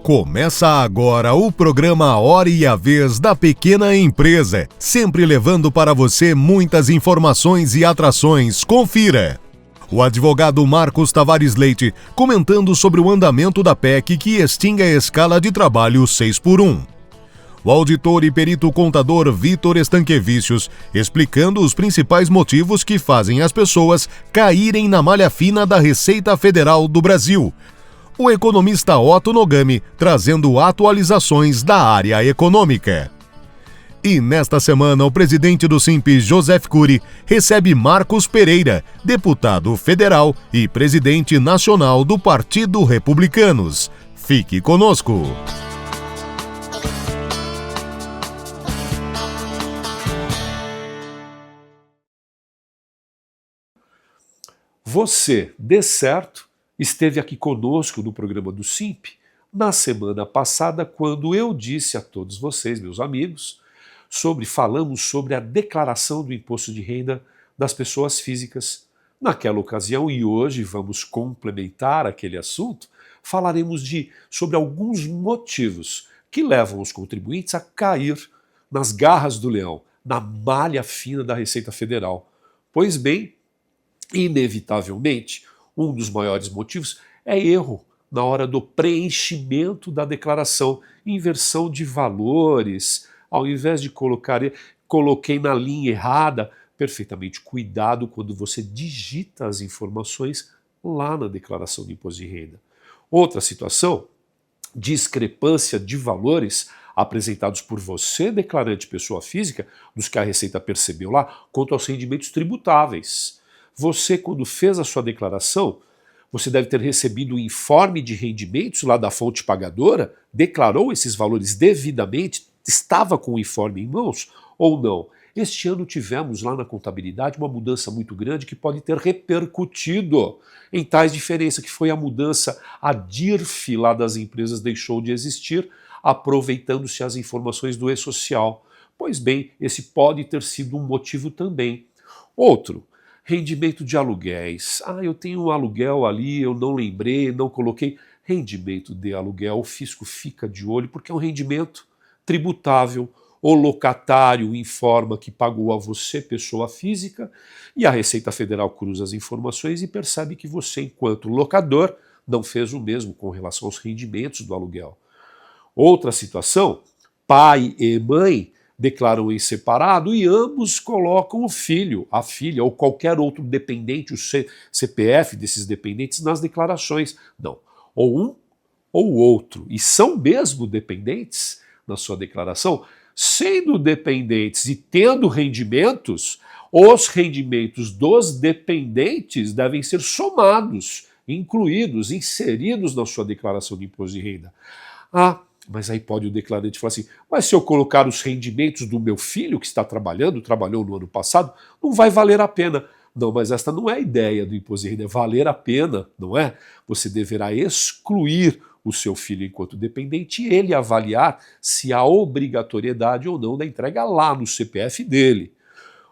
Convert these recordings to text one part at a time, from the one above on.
Começa agora o programa Hora e a Vez da Pequena Empresa, sempre levando para você muitas informações e atrações. Confira! O advogado Marcos Tavares Leite comentando sobre o andamento da PEC que extingue a escala de trabalho 6x1. O auditor e perito contador Vitor Estanquevicius explicando os principais motivos que fazem as pessoas caírem na malha fina da Receita Federal do Brasil. O economista Otto Nogami trazendo atualizações da área econômica. E nesta semana, o presidente do Simpes, Joseph Cury, recebe Marcos Pereira, deputado federal e presidente nacional do Partido Republicanos. Fique conosco! Você, de certo, esteve aqui conosco no programa do Simp na semana passada, quando eu disse a todos vocês, meus amigos, falamos sobre a declaração do imposto de renda das pessoas físicas. Naquela ocasião, e hoje vamos complementar aquele assunto, falaremos sobre alguns motivos que levam os contribuintes a cair nas garras do leão, na malha fina da Receita Federal. Pois bem, inevitavelmente, um dos maiores motivos é erro na hora do preenchimento da declaração, inversão de valores, ao invés de coloquei na linha errada, perfeitamente cuidado quando você digita as informações lá na declaração de imposto de renda. Outra situação, discrepância de valores apresentados por você, declarante pessoa física, dos que a Receita percebeu lá, quanto aos rendimentos tributáveis. Você, quando fez a sua declaração, você deve ter recebido o informe de rendimentos lá da fonte pagadora, declarou esses valores devidamente, estava com o informe em mãos ou não? Este ano tivemos lá na contabilidade uma mudança muito grande que pode ter repercutido em tais diferenças, que foi a mudança, a DIRF lá das empresas deixou de existir, aproveitando-se as informações do E-Social. Pois bem, esse pode ter sido um motivo também. Outro, rendimento de aluguéis. Eu tenho um aluguel ali, eu não lembrei, não coloquei. Rendimento de aluguel, o fisco fica de olho porque é um rendimento tributável. O locatário informa que pagou a você, pessoa física, e a Receita Federal cruza as informações e percebe que você, enquanto locador, não fez o mesmo com relação aos rendimentos do aluguel. Outra situação, pai e mãe declaram em separado e ambos colocam o filho, a filha ou qualquer outro dependente, o CPF desses dependentes nas declarações. Não, ou um ou o outro. E são mesmo dependentes na sua declaração. Sendo dependentes e tendo rendimentos, os rendimentos dos dependentes devem ser somados, incluídos, inseridos na sua declaração de imposto de renda. Mas aí pode o declarante falar assim, mas se eu colocar os rendimentos do meu filho que está trabalhou no ano passado, não vai valer a pena. Não, mas esta não é a ideia do imposto de renda, é valer a pena, não é? Você deverá excluir o seu filho enquanto dependente e ele avaliar se há obrigatoriedade ou não da entrega lá no CPF dele.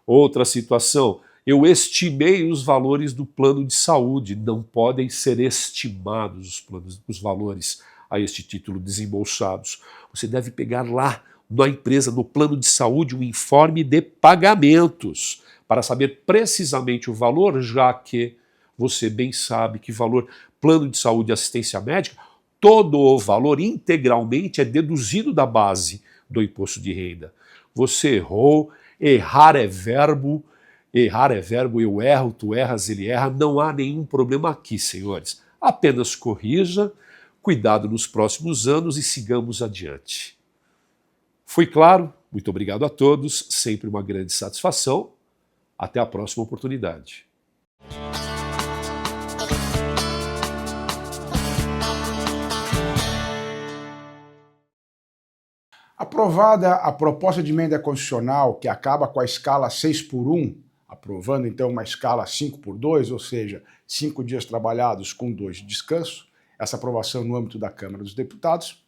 Outra situação, eu estimei os valores do plano de saúde, não podem ser estimados os valores a este título desembolsados. Você deve pegar lá na empresa, no plano de saúde, um informe de pagamentos para saber precisamente o valor, já que você bem sabe que valor, plano de saúde e assistência médica, todo o valor integralmente é deduzido da base do imposto de renda. Você errou, errar é verbo, eu erro, tu erras, ele erra, não há nenhum problema aqui, senhores. Apenas corrija, cuidado nos próximos anos e sigamos adiante. Foi claro? Muito obrigado a todos, sempre uma grande satisfação. Até a próxima oportunidade. Aprovada a proposta de emenda constitucional que acaba com a escala 6x1, aprovando então uma escala 5x2, ou seja, 5 dias trabalhados com 2 de descanso, essa aprovação no âmbito da Câmara dos Deputados,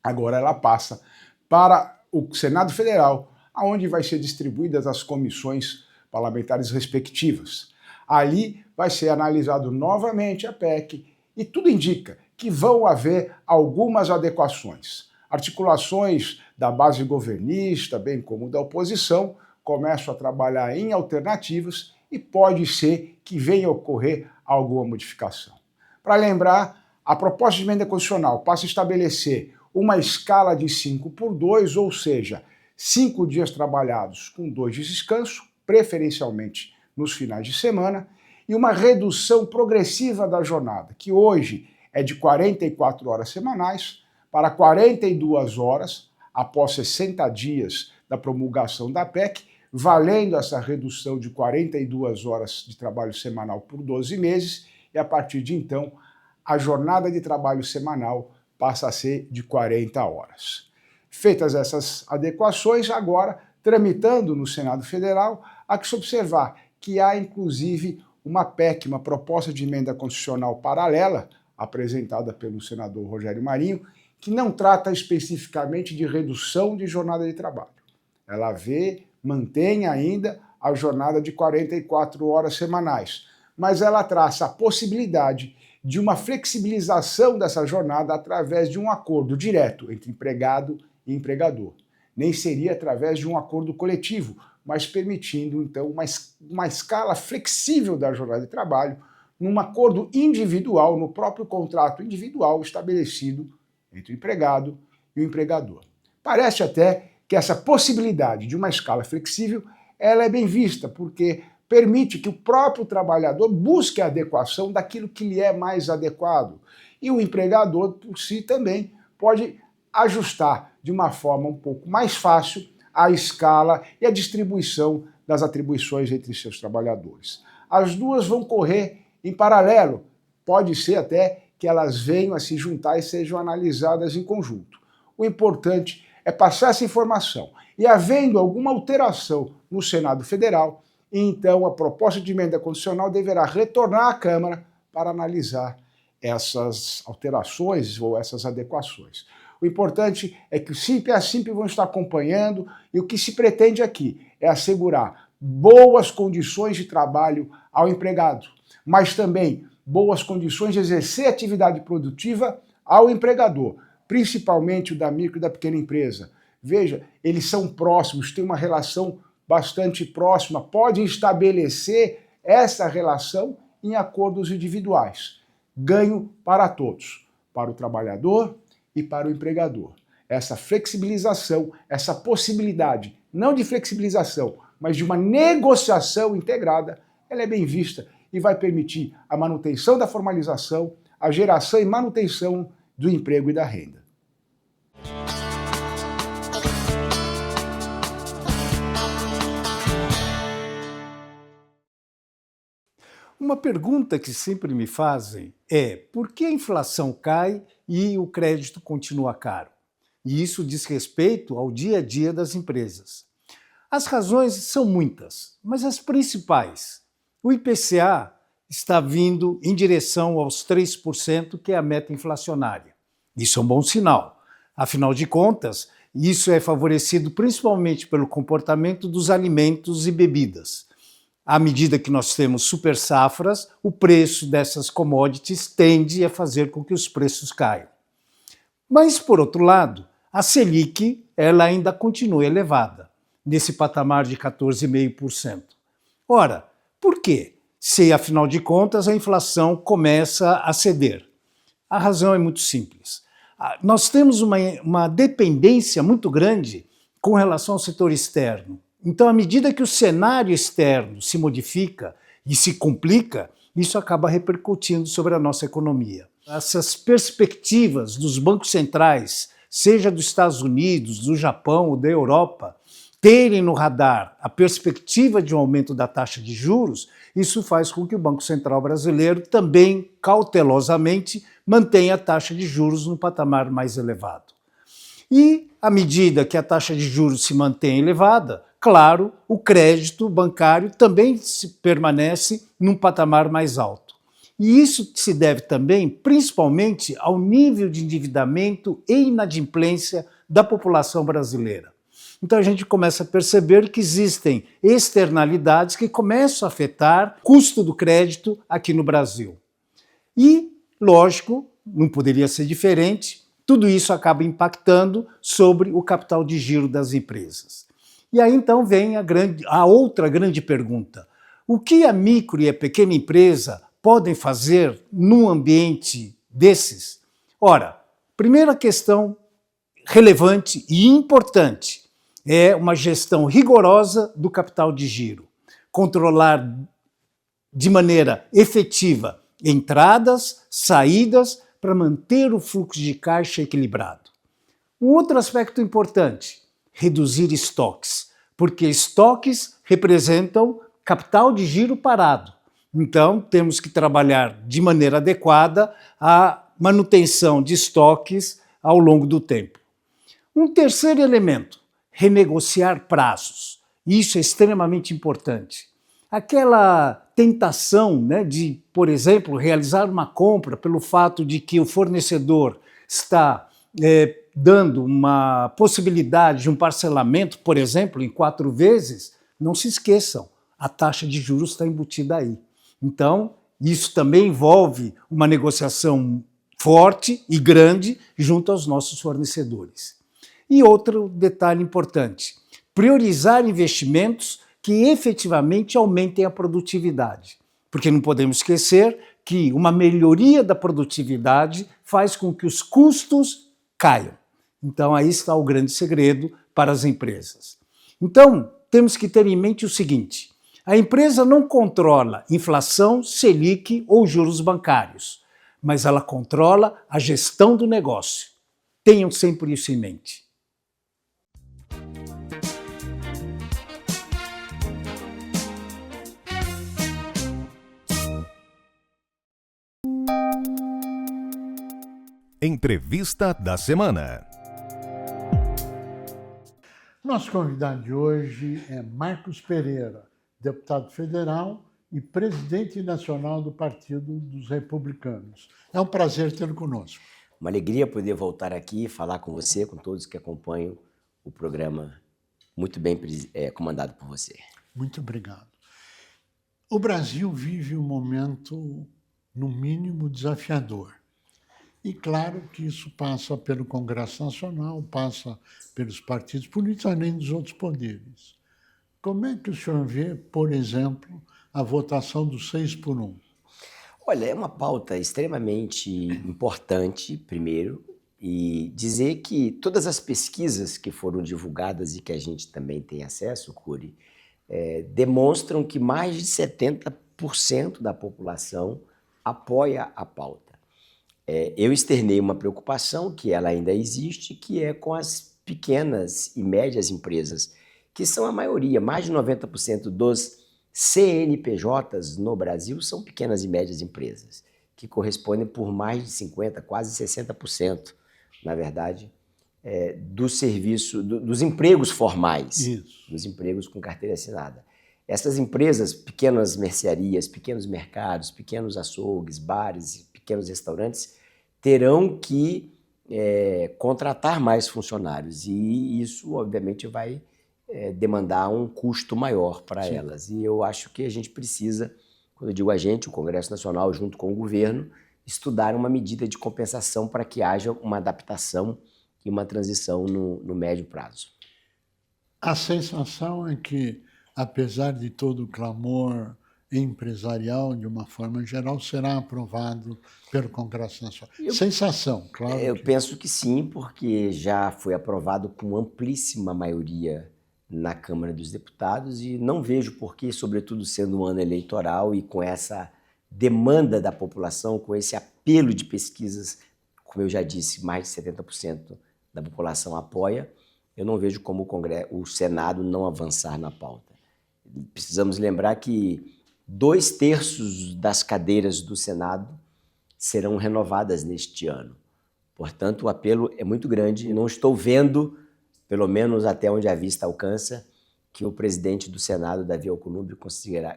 agora ela passa para o Senado Federal, onde vai ser distribuídas as comissões parlamentares respectivas. Ali vai ser analisado novamente a PEC e tudo indica que vão haver algumas adequações. Articulações da base governista, bem como da oposição, começam a trabalhar em alternativas e pode ser que venha a ocorrer alguma modificação. Para lembrar, a proposta de emenda constitucional passa a estabelecer uma escala de 5x2, ou seja, 5 dias trabalhados com 2 de descanso, preferencialmente nos finais de semana, e uma redução progressiva da jornada, que hoje é de 44 horas semanais para 42 horas após 60 dias da promulgação da PEC, valendo essa redução de 42 horas de trabalho semanal por 12 meses, e a partir de então, a jornada de trabalho semanal passa a ser de 40 horas. Feitas essas adequações, agora, tramitando no Senado Federal, há que se observar que há, inclusive, uma PEC, uma proposta de emenda constitucional paralela, apresentada pelo senador Rogério Marinho, que não trata especificamente de redução de jornada de trabalho. Ela mantém ainda a jornada de 44 horas semanais, mas ela traça a possibilidade de uma flexibilização dessa jornada através de um acordo direto entre empregado e empregador. Nem seria através de um acordo coletivo, mas permitindo, então, uma escala flexível da jornada de trabalho, num acordo individual, no próprio contrato individual estabelecido entre o empregado e o empregador. Parece até que essa possibilidade de uma escala flexível ela é bem vista, porque permite que o próprio trabalhador busque a adequação daquilo que lhe é mais adequado. E o empregador, por si, também pode ajustar de uma forma um pouco mais fácil a escala e a distribuição das atribuições entre seus trabalhadores. As duas vão correr em paralelo, pode ser até que elas venham a se juntar e sejam analisadas em conjunto. O importante é passar essa informação e, havendo alguma alteração no Senado Federal, então a proposta de emenda constitucional deverá retornar à Câmara para analisar essas alterações ou essas adequações. O importante é que o SIMP e a SIMP vão estar acompanhando, e o que se pretende aqui é assegurar boas condições de trabalho ao empregado, mas também boas condições de exercer atividade produtiva ao empregador, principalmente o da micro e da pequena empresa. Veja, eles são próximos, têm uma relação bastante próxima, podem estabelecer essa relação em acordos individuais. Ganho para todos, para o trabalhador e para o empregador. Essa flexibilização, essa possibilidade, não de flexibilização, mas de uma negociação integrada, ela é bem vista e vai permitir a manutenção da formalização, a geração e manutenção do emprego e da renda. Uma pergunta que sempre me fazem é: por que a inflação cai e o crédito continua caro? E isso diz respeito ao dia a dia das empresas. As razões são muitas, mas as principais. O IPCA está vindo em direção aos 3%, que é a meta inflacionária. Isso é um bom sinal. Afinal de contas, isso é favorecido principalmente pelo comportamento dos alimentos e bebidas. À medida que nós temos super safras, o preço dessas commodities tende a fazer com que os preços caiam. Mas, por outro lado, a Selic ela ainda continua elevada, nesse patamar de 14,5%. Ora, por quê? Se, afinal de contas, a inflação começa a ceder. A razão é muito simples. Nós temos uma dependência muito grande com relação ao setor externo. Então, à medida que o cenário externo se modifica e se complica, isso acaba repercutindo sobre a nossa economia. Essas perspectivas dos bancos centrais, seja dos Estados Unidos, do Japão ou da Europa, terem no radar a perspectiva de um aumento da taxa de juros, isso faz com que o Banco Central brasileiro também, cautelosamente, mantenha a taxa de juros no patamar mais elevado. E, à medida que a taxa de juros se mantém elevada, claro, o crédito bancário também permanece num patamar mais alto. E isso se deve também, principalmente, ao nível de endividamento e inadimplência da população brasileira. Então a gente começa a perceber que existem externalidades que começam a afetar o custo do crédito aqui no Brasil. E lógico, não poderia ser diferente, tudo isso acaba impactando sobre o capital de giro das empresas. E aí então vem a outra grande pergunta. O que a micro e a pequena empresa podem fazer num ambiente desses? Ora, primeira questão relevante e importante é uma gestão rigorosa do capital de giro. Controlar de maneira efetiva entradas, saídas, para manter o fluxo de caixa equilibrado. Um outro aspecto importante, reduzir estoques, porque estoques representam capital de giro parado. Então, temos que trabalhar de maneira adequada a manutenção de estoques ao longo do tempo. Um terceiro elemento, renegociar prazos. Isso é extremamente importante. Aquela tentação, né, de, por exemplo, realizar uma compra pelo fato de que o fornecedor está dando uma possibilidade de um parcelamento, por exemplo, em 4 vezes, não se esqueçam, a taxa de juros está embutida aí. Então, isso também envolve uma negociação forte e grande junto aos nossos fornecedores. E outro detalhe importante, priorizar investimentos que efetivamente aumentem a produtividade. Porque não podemos esquecer que uma melhoria da produtividade faz com que os custos caiam. Então, aí está o grande segredo para as empresas. Então, temos que ter em mente o seguinte, a empresa não controla inflação, Selic ou juros bancários, mas ela controla a gestão do negócio. Tenham sempre isso em mente. Entrevista da semana. Nosso convidado de hoje é Marcos Pereira, deputado federal e presidente nacional do Partido dos Republicanos. É um prazer tê-lo conosco. Uma alegria poder voltar aqui e falar com você, com todos que acompanham o programa muito bem comandado por você. Muito obrigado. O Brasil vive um momento, no mínimo, desafiador. E claro que isso passa pelo Congresso Nacional, passa pelos partidos políticos, além dos outros poderes. Como é que o senhor vê, por exemplo, a votação do 6-1? Olha, é uma pauta extremamente importante, primeiro, e dizer que todas as pesquisas que foram divulgadas e que a gente também tem acesso, Cury, demonstram que mais de 70% da população apoia a pauta. Eu externei uma preocupação, que ela ainda existe, que é com as pequenas e médias empresas, que são a maioria, mais de 90% dos CNPJs no Brasil são pequenas e médias empresas, que correspondem por mais de 50%, quase 60%, na verdade, dos empregos formais, Isso. dos empregos com carteira assinada. Essas empresas, pequenas mercearias, pequenos mercados, pequenos açougues, bares, pequenos restaurantes, terão que contratar mais funcionários e isso, obviamente, vai demandar um custo maior para elas. E eu acho que a gente precisa, quando eu digo a gente, o Congresso Nacional, junto com o governo, estudar uma medida de compensação para que haja uma adaptação e uma transição no médio prazo. A sensação é que, apesar de todo o clamor empresarial, de uma forma geral, será aprovado pelo Congresso Nacional. Sensação, claro. Eu penso que sim, porque já foi aprovado com amplíssima maioria na Câmara dos Deputados e não vejo por que, sobretudo sendo um ano eleitoral e com essa demanda da população, com esse apelo de pesquisas, como eu já disse, mais de 70% da população apoia, eu não vejo como o Senado não avançar na pauta. Precisamos lembrar que 2/3 das cadeiras do Senado serão renovadas neste ano. Portanto, o apelo é muito grande e não estou vendo, pelo menos até onde a vista alcança, que o presidente do Senado, Davi Alcolumbre,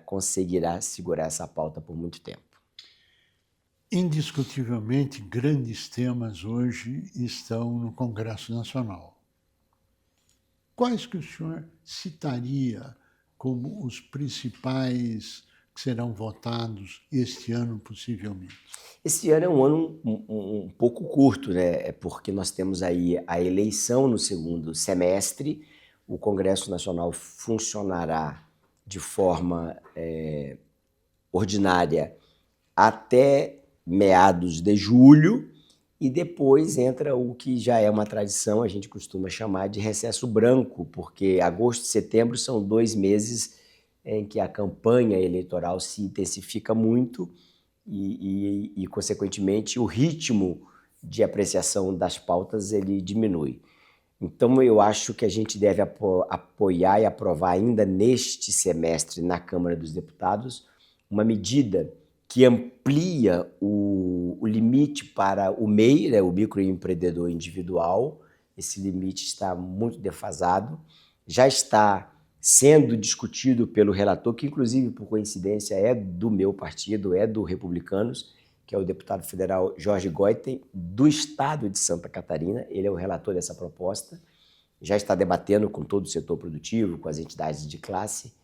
conseguirá segurar essa pauta por muito tempo. Indiscutivelmente, grandes temas hoje estão no Congresso Nacional. Quais que o senhor citaria como os principais que serão votados este ano, possivelmente? Esse ano é um ano um pouco curto, né? É porque nós temos aí a eleição no segundo semestre, o Congresso Nacional funcionará de forma ordinária até meados de julho, e depois entra o que já é uma tradição, a gente costuma chamar de recesso branco, porque agosto e setembro são 2 meses em que a campanha eleitoral se intensifica muito e consequentemente, o ritmo de apreciação das pautas ele diminui. Então, eu acho que a gente deve apoiar e aprovar ainda neste semestre na Câmara dos Deputados uma medida que amplia o limite para o MEI, né, o microempreendedor individual. Esse limite está muito defasado, já está sendo discutido pelo relator, que inclusive, por coincidência, é do meu partido, é do Republicanos, que é o deputado federal Jorge Goiten, do estado de Santa Catarina. Ele é o relator dessa proposta, já está debatendo com todo o setor produtivo, com as entidades de classe,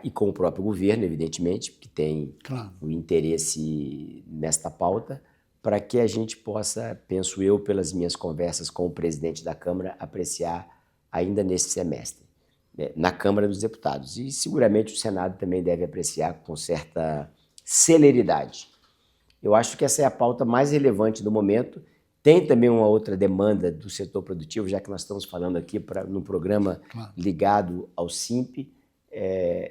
e com o próprio governo, evidentemente, que tem o interesse nesta pauta, para que a gente possa, penso eu, pelas minhas conversas com o presidente da Câmara, apreciar ainda nesse semestre, né, na Câmara dos Deputados. E seguramente o Senado também deve apreciar com certa celeridade. Eu acho que essa é a pauta mais relevante do momento. Tem também uma outra demanda do setor produtivo, já que nós estamos falando aqui no programa ligado ao SIMP.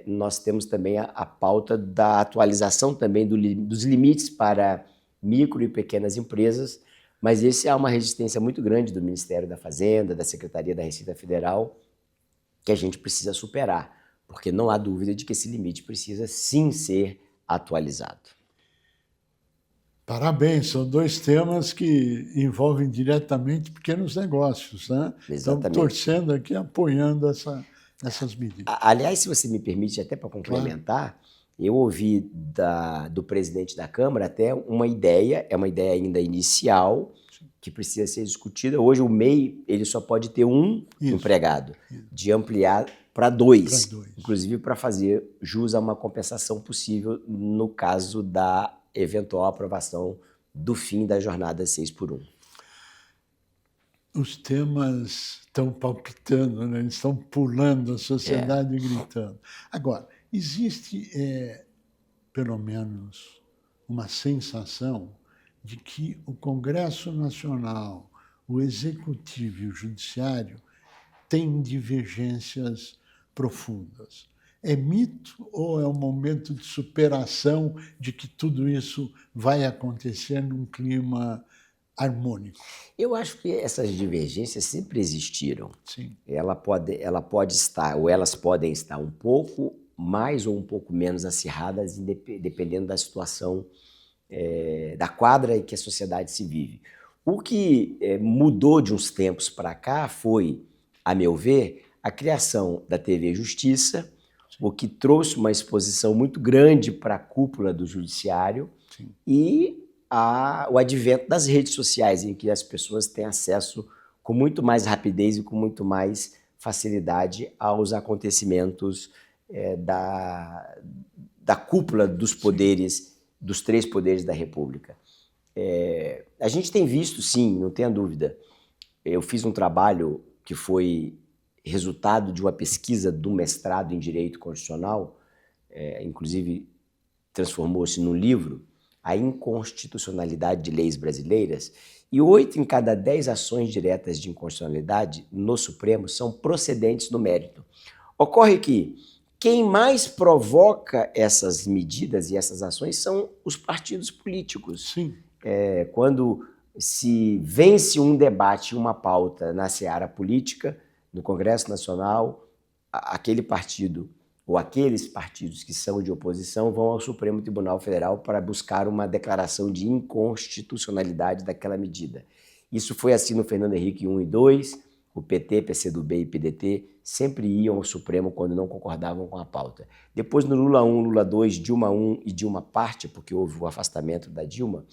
Nós temos também a pauta da atualização também dos limites para micro e pequenas empresas, mas esse é uma resistência muito grande do Ministério da Fazenda, da Secretaria da Receita Federal, que a gente precisa superar, porque não há dúvida de que esse limite precisa sim ser atualizado. Parabéns, são 2 temas que envolvem diretamente pequenos negócios, né? Exatamente. Estamos torcendo aqui, apoiando essas medidas. Aliás, se você me permite, até para complementar, eu ouvi do presidente da Câmara até uma ideia, é uma ideia ainda inicial, que precisa ser discutida. Hoje o MEI ele só pode ter um empregado, de ampliar para 2, inclusive para fazer jus a uma compensação possível no caso da eventual aprovação do fim da jornada 6x1. Os temas estão palpitando, né? Eles estão pulando a sociedade e gritando. Agora, existe, pelo menos, uma sensação de que o Congresso Nacional, o Executivo e o Judiciário têm divergências profundas. É mito ou é um momento de superação de que tudo isso vai acontecer num clima harmônico? Eu acho que essas divergências sempre existiram. Sim. Ela pode estar, ou elas podem estar um pouco mais ou um pouco menos acirradas, dependendo da situação da quadra em que a sociedade se vive. O que mudou de uns tempos para cá foi, a meu ver, a criação da TV Justiça, o que trouxe uma exposição muito grande para a cúpula do judiciário. Sim. E o advento das redes sociais, em que as pessoas têm acesso com muito mais rapidez e com muito mais facilidade aos acontecimentos da cúpula dos poderes, dos 3 poderes da República. A gente tem visto, sim, não tenha dúvida. Eu fiz um trabalho que foi resultado de uma pesquisa do mestrado em Direito Constitucional, inclusive transformou-se num livro, A Inconstitucionalidade de Leis Brasileiras, e 8 em cada 10 ações diretas de inconstitucionalidade no Supremo são procedentes do mérito. Ocorre que quem mais provoca essas medidas e essas ações são os partidos políticos. Sim. Quando se vence um debate, uma pauta na seara política, no Congresso Nacional, aquele partido ou aqueles partidos que são de oposição vão ao Supremo Tribunal Federal para buscar uma declaração de inconstitucionalidade daquela medida. Isso foi assim no Fernando Henrique 1 e 2, o PT, PCdoB e PDT sempre iam ao Supremo quando não concordavam com a pauta. Depois, no Lula 1, Lula 2, Dilma 1 e Dilma parte, porque houve o afastamento da Dilma,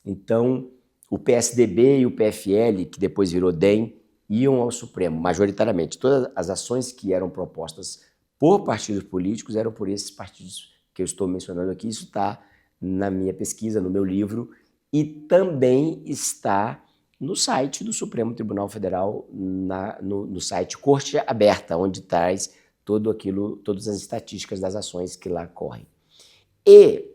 então o PSDB e o PFL, que depois virou DEM, iam ao Supremo, majoritariamente. Todas as ações que eram propostas por partidos políticos eram por esses partidos que eu estou mencionando aqui. Isso está na minha pesquisa, no meu livro, e também está no site do Supremo Tribunal Federal, no site Corte Aberta, onde traz todas as estatísticas das ações que lá correm. E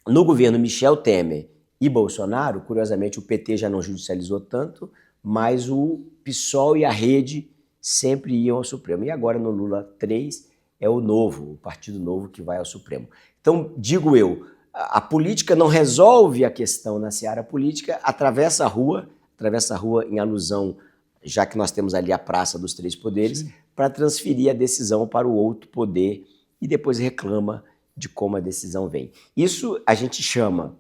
no governo Michel Temer e Bolsonaro, curiosamente o PT já não judicializou tanto, mas o PSOL e a Rede sempre iam ao Supremo. E agora no Lula 3 é o Partido Novo que vai ao Supremo. Então, digo eu, a política não resolve a questão na seara política, atravessa a rua em alusão, já que nós temos ali a Praça dos Três Poderes, para transferir a decisão para o outro poder e depois reclama de como a decisão vem. Isso a gente chama,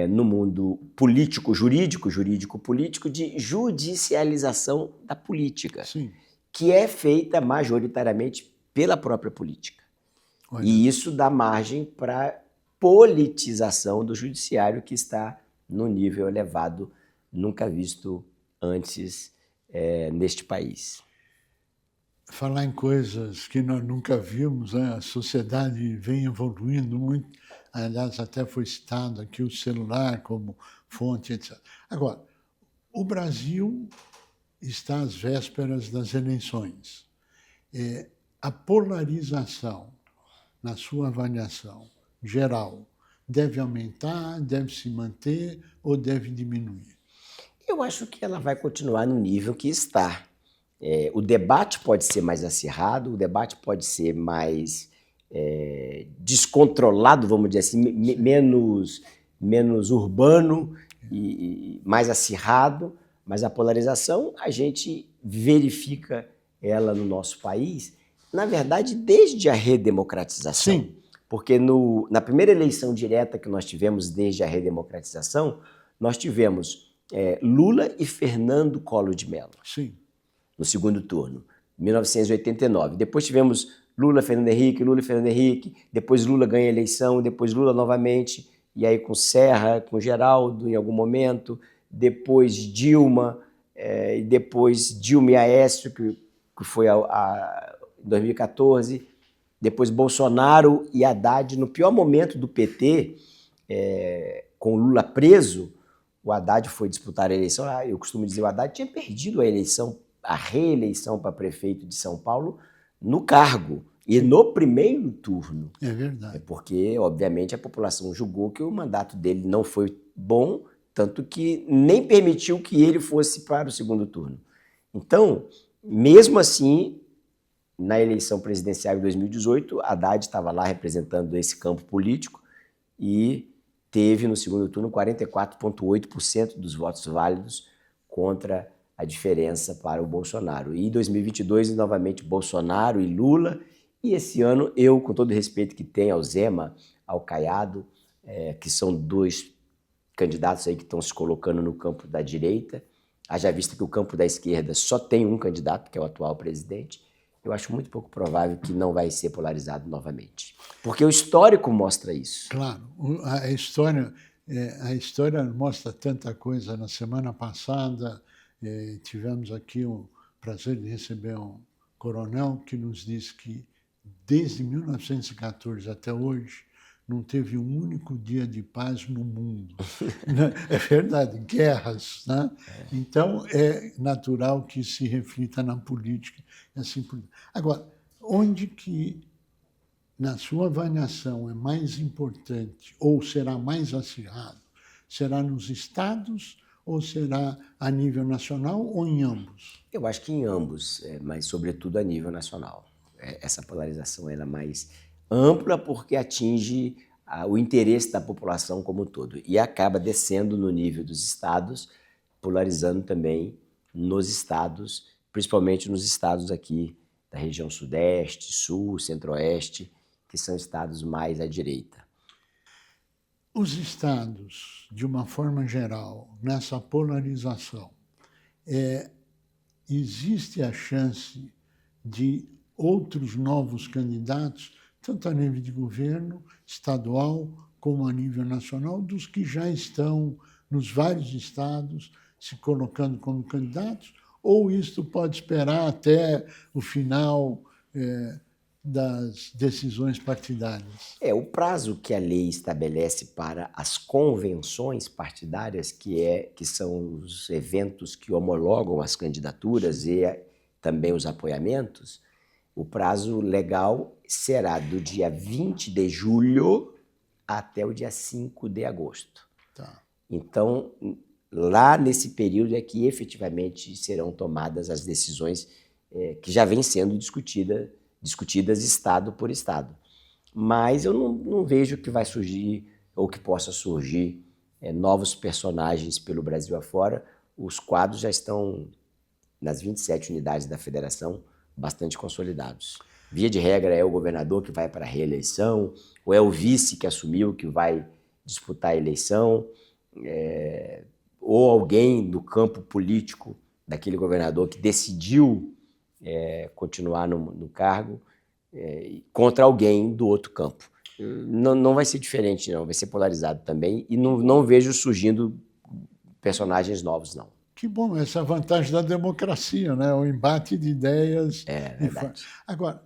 no mundo jurídico-político, de judicialização da política, Sim. que é feita majoritariamente pela própria política. Olha. E isso dá margem para politização do judiciário, que está num nível elevado, nunca visto antes neste país. Falar em coisas que nós nunca vimos, né? A sociedade vem evoluindo muito. Aliás, até foi citado aqui o celular como fonte, etc. Agora, o Brasil está às vésperas das eleições. A polarização, na sua avaliação geral, deve aumentar, deve se manter ou deve diminuir? Eu acho que ela vai continuar no nível que está. O debate pode ser mais acirrado, o debate pode ser mais descontrolado, vamos dizer assim, menos urbano e mais acirrado, mas a polarização a gente verifica ela no nosso país, na verdade, desde a redemocratização. Sim. Porque na primeira eleição direta que nós tivemos desde a redemocratização, nós tivemos Lula e Fernando Collor de Mello. Sim. No segundo turno, 1989. Depois tivemos Lula, Fernando Henrique, depois Lula ganha a eleição, depois Lula novamente, e aí com Serra, com Geraldo em algum momento, depois Dilma, e depois Dilma e Aécio, que foi em 2014, depois Bolsonaro e Haddad. No pior momento do PT, com Lula preso, o Haddad foi disputar a eleição. Eu costumo dizer, o Haddad tinha perdido a reeleição para prefeito de São Paulo no cargo e no primeiro turno. É verdade. Porque, obviamente, a população julgou que o mandato dele não foi bom, tanto que nem permitiu que ele fosse para o segundo turno. Então, mesmo assim, na eleição presidencial de 2018, Haddad estava lá representando esse campo político e teve no segundo turno 44,8% dos votos válidos contra a diferença para o Bolsonaro. E em 2022, novamente, Bolsonaro e Lula. E esse ano, eu, com todo o respeito que tenho ao Zema, ao Caiado, que são dois candidatos aí que estão se colocando no campo da direita, haja vista que o campo da esquerda só tem um candidato, que é o atual presidente, eu acho muito pouco provável que não vai ser polarizado novamente. Porque o histórico mostra isso. Claro, a história mostra tanta coisa. Na semana passada, tivemos aqui o prazer de receber um coronel que nos disse que desde 1914 até hoje não teve um único dia de paz no mundo. É verdade, guerras, né? Então é natural que se reflita na política e assim por diante. Agora, onde que, na sua avaliação, é mais importante ou será mais acirrado? Será nos estados ou será a nível nacional ou em ambos? Eu acho que em ambos, mas sobretudo a nível nacional. Essa polarização ela é mais ampla porque atinge o interesse da população como um todo e acaba descendo no nível dos estados, polarizando também nos estados, principalmente nos estados aqui da região sudeste, sul, centro-oeste, que são estados mais à direita. Os estados, de uma forma geral, nessa polarização, existe a chance de outros novos candidatos, tanto a nível de governo estadual como a nível nacional, dos que já estão nos vários estados se colocando como candidatos, ou isto pode esperar até o final das decisões partidárias. O prazo que a lei estabelece para as convenções partidárias, que são os eventos que homologam as candidaturas e também os apoiamentos, o prazo legal será do dia 20 de julho até o dia 5 de agosto. Tá. Então, lá nesse período é que efetivamente serão tomadas as decisões que já vêm sendo discutidas estado por estado. Mas eu não vejo que vai surgir ou que possa surgir novos personagens pelo Brasil afora. Os quadros já estão nas 27 unidades da federação bastante consolidados. Via de regra é o governador que vai para a reeleição, ou é o vice que assumiu que vai disputar a eleição, ou alguém do campo político daquele governador que decidiu continuar no cargo contra alguém do outro campo. Não vai ser diferente, não. Vai ser polarizado também e não vejo surgindo personagens novos, não. Que bom, essa é a vantagem da democracia, né? O embate de ideias. É verdade. Agora,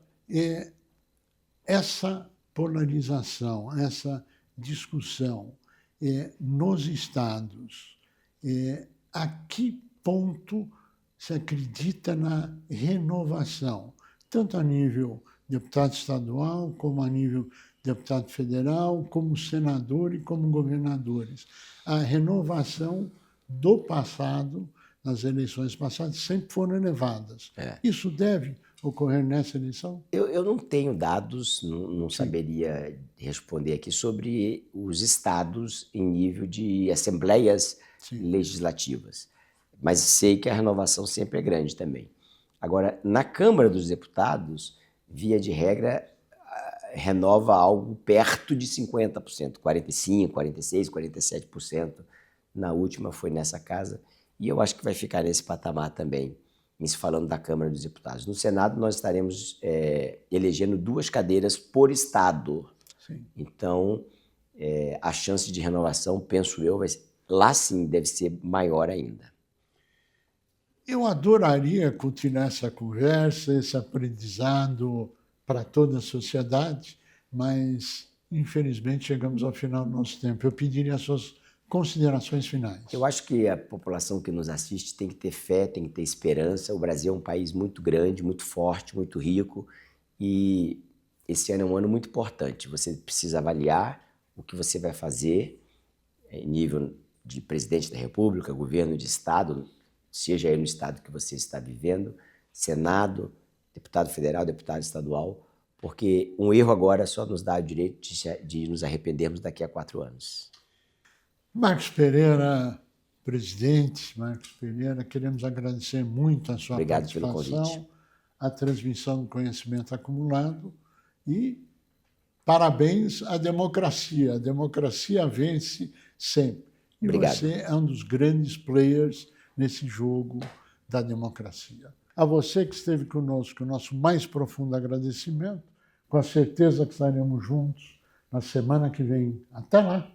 essa polarização, essa discussão nos estados, a que ponto se acredita na renovação, tanto a nível deputado estadual, como a nível deputado federal, como senador e como governadores? A renovação do passado, nas eleições passadas, sempre foram elevadas. Isso deve ocorrer nessa eleição? Eu não tenho dados, não saberia responder aqui sobre os estados em nível de assembleias legislativas, mas sei que a renovação sempre é grande também. Agora, na Câmara dos Deputados, via de regra, renova algo perto de 50%, 45%, 46%, 47%. Na última foi nessa casa, e eu acho que vai ficar nesse patamar também, em se falando da Câmara dos Deputados. No Senado, nós estaremos elegendo 2 cadeiras por estado. Sim. Então, a chance de renovação, penso eu, lá sim deve ser maior ainda. Eu adoraria continuar essa conversa, esse aprendizado para toda a sociedade, mas, infelizmente, chegamos ao final do nosso tempo. Eu pediria as suas considerações finais. Eu acho que a população que nos assiste tem que ter fé, tem que ter esperança. O Brasil é um país muito grande, muito forte, muito rico, e esse ano é um ano muito importante. Você precisa avaliar o que você vai fazer em nível de presidente da República, governo de estado, seja aí no estado que você está vivendo, Senado, deputado federal, deputado estadual, porque um erro agora só nos dá o direito de nos arrependermos daqui a 4 anos. Marcos Pereira, presidente, Marcos Pereira, queremos agradecer muito a sua Obrigado pelo participação, convite. a transmissão do conhecimento acumulado e parabéns à democracia. A democracia vence sempre. E Obrigado. Você é um dos grandes players nesse jogo da democracia. A você que esteve conosco, o nosso mais profundo agradecimento, com a certeza que estaremos juntos na semana que vem. Até lá!